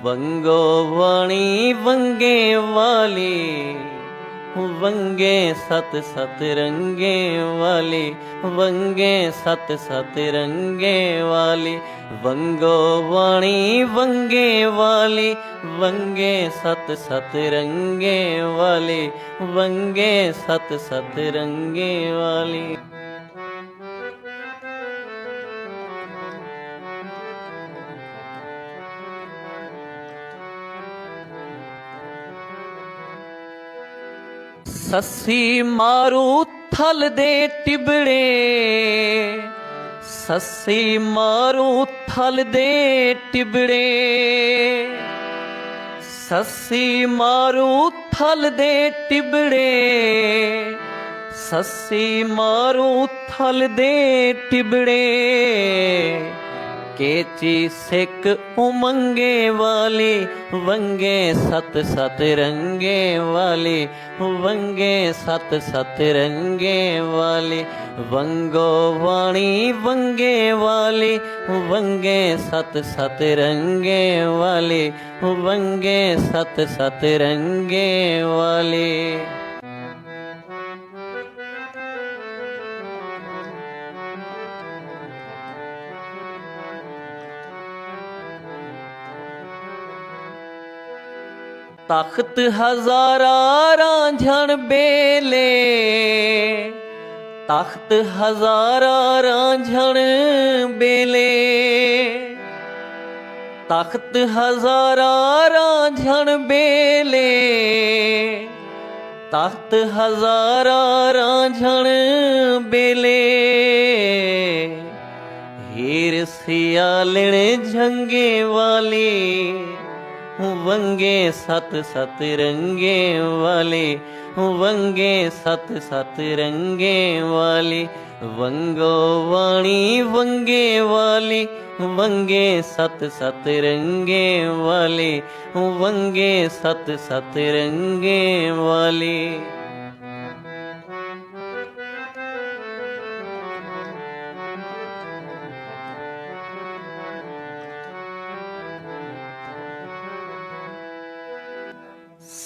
वंगो वाणी वंगे वाली, वंगे सत सत रंगे वाली, वंगे सत सत रंगे वाली। वंगो वाणी वंगे वाली, वंगे सत सत रंगे वाली, वंगे सत सत रंगे वाली। सस्सी मारू थल दे टिबड़े, सस्सी मारू थल दे टिबड़े, सस्सी मारू थल दे टिबड़े, सस्सी मारू थल दे टिबड़े। केची सिक उमंगे वाली, वंगे सत सत रंगे वाली, वंगे सत सत रंगे वाली। वंगो वाणी वंगे वाली, वंगे सत सत रंगे वाली, वंगे सत सत रंगे वाली। तख्त हजारा रांझण बेले, तख्त हजारा रांझण बेले, तख्त हजारा रांझण बेले, तख्त हजारा रांझण बेले। हीर सियालण झंगे वाली, वंगे सत सत रंगे वाली, वंगे सत सत रंगे वाली। वंगो वाणी वंगे वाली, वंगे सत सत रंगे वाली, वंगे सत सत रंगे वाली।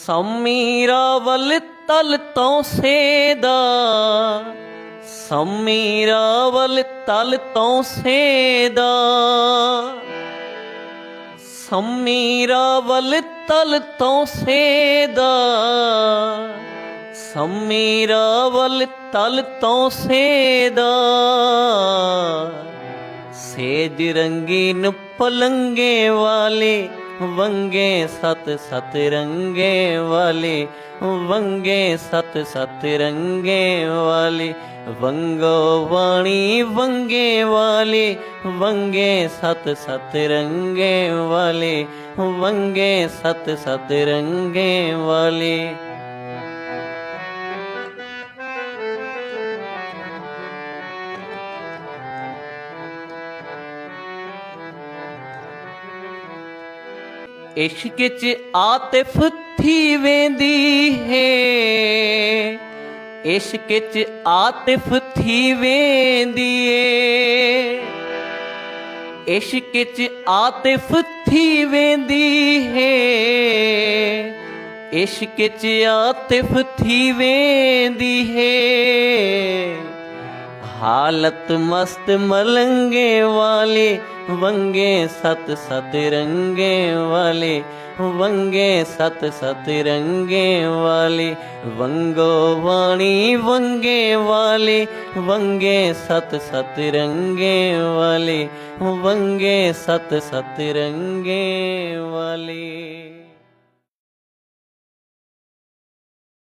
समीरावल तल तो सेदा, समीरावल तल तो सेदा, समीरावल तल तो सेदा, समीरावल तल तो सेदा। सेज रंगीन पलंगे वाले, वंगे सत सत रंगे वाली, वंगे सत सत रंगे वाली। वंगो वाणी वंगे वाली, वंगे सत सत रंगे वाली, वंगे सत सत रंगे वाली। इश्क च आतिफ थी वेंदी है, इश्क च आतिफ थी वेंदी है, इश्क च आतिफ थी वेंदी है, इश्क च आतिफ थी वेंदी है। हालत मस्त मलंगे वाले, वंगे सत सत रंगे वाले, वंगे सत सत रंगे वाले। वंगो वाणी वंगे वाले, वंगे सत सत रंगे वाले, वंगे सत सत रंगे वाले।